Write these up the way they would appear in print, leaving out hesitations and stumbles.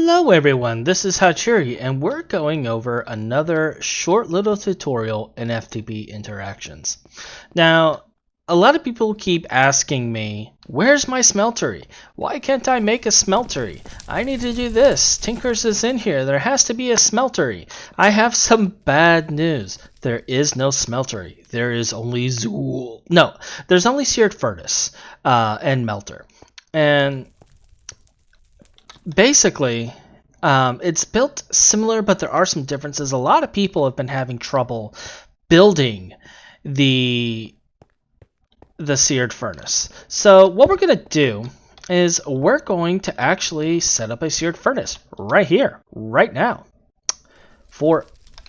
Hello everyone, this is Hachiri, and we're going over another short little tutorial in FTB interactions. Now, a lot of people keep asking me, where's my smeltery? Why can't I make a smeltery? I need to do this. Tinkers is in here. There has to be a smeltery. I have some bad news. There is no smeltery. There is only ZUUL. No, there's only Seared Furnace and Melter. And basically, it's built similar, but there are some differences. A lot of people have been having trouble building the Seared Furnace. So what we're going to do is we're going to actually set up a Seared Furnace right here, right now, for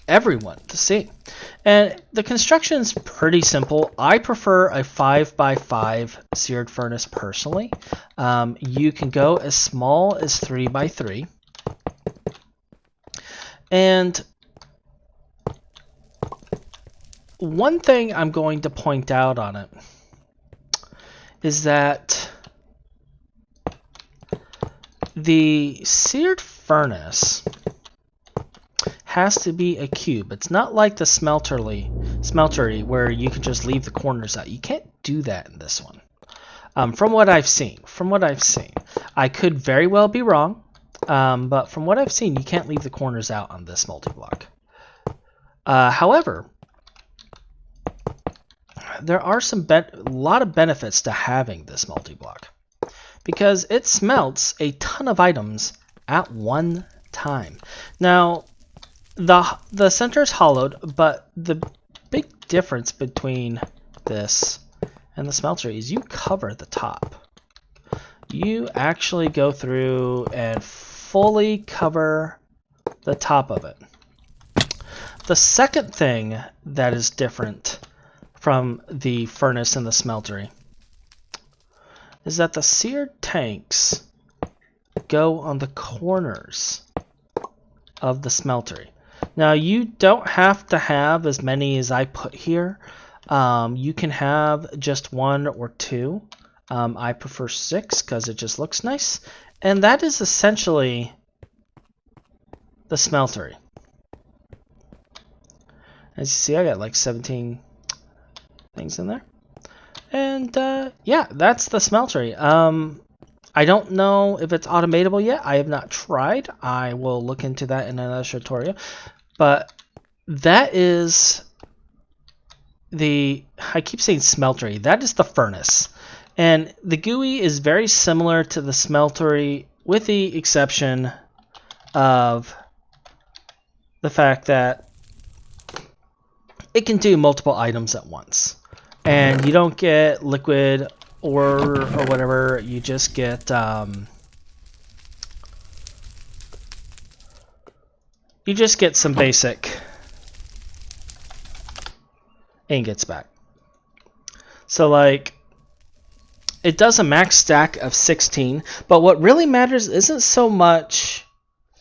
everyone to see. And the construction is pretty simple. I prefer a 5x5 Seared Furnace personally. You can go as small as 3x3. And one thing I'm going to point out on it is that the Seared Furnace has to be a cube. It's not like the smeltery where you can just leave the corners out. You can't do that in this one. From what I've seen, I could very well be wrong, but from what I've seen, you can't leave the corners out on this multi-block. However, there are a lot of benefits to having this multi-block because it smelts a ton of items at one time. Now, the center is hollowed, but the big difference between this and the smeltery is you cover the top. You actually go through and fully cover the top of it. The second thing that is different from the furnace and the smeltery is that the seared tanks go on the corners of the smeltery. Now, you don't have to have as many as I put here. You can have just one or two. I prefer 6 because it just looks nice. And that is essentially the smeltery. As you see, I got like 17 things in there. And yeah, that's the smeltery. I don't know if it's automatable yet. I have not tried. I will look into that in another tutorial. But that is I keep saying smeltery. That is the furnace. And the GUI is very similar to the smeltery with the exception of the fact that it can do multiple items at once. And you don't get liquid or whatever, you just get some basic ingots back. So like it does a max stack of 16, but what really matters isn't so much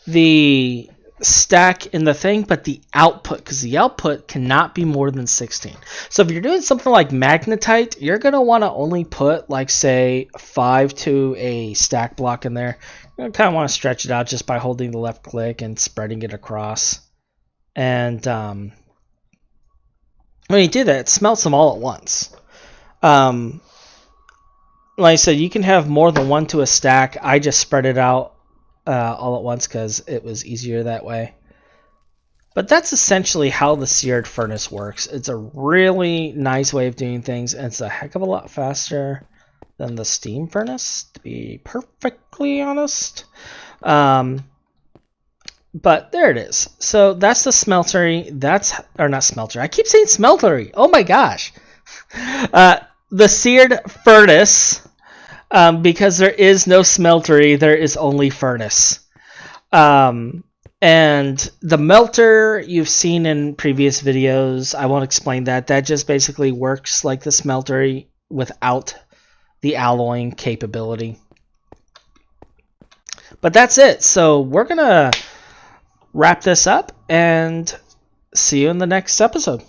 the stack in the thing, but the output, because the output cannot be more than 16. So if you're doing something like magnetite, you're going to want to only put like say 5 to a stack block in there. You're going to kind of want to stretch it out just by holding the left click and spreading it across. And when you do that, it smelts them all at once. Like I said, you can have more than one to a stack. I just spread it out all at once because it was easier that way. But that's essentially how the Seared Furnace works. It's a really nice way of doing things, and it's a heck of a lot faster than the steam furnace, to be perfectly honest. But there it is. So that's the smeltery. Or not smeltery. I keep saying smeltery. Oh my gosh. The Seared Furnace. Because there is no smeltery, there is only furnace. And the melter you've seen in previous videos, I won't explain that. That just basically works like the smeltery without the alloying capability. But that's it. So we're going to wrap this up and see you in the next episode.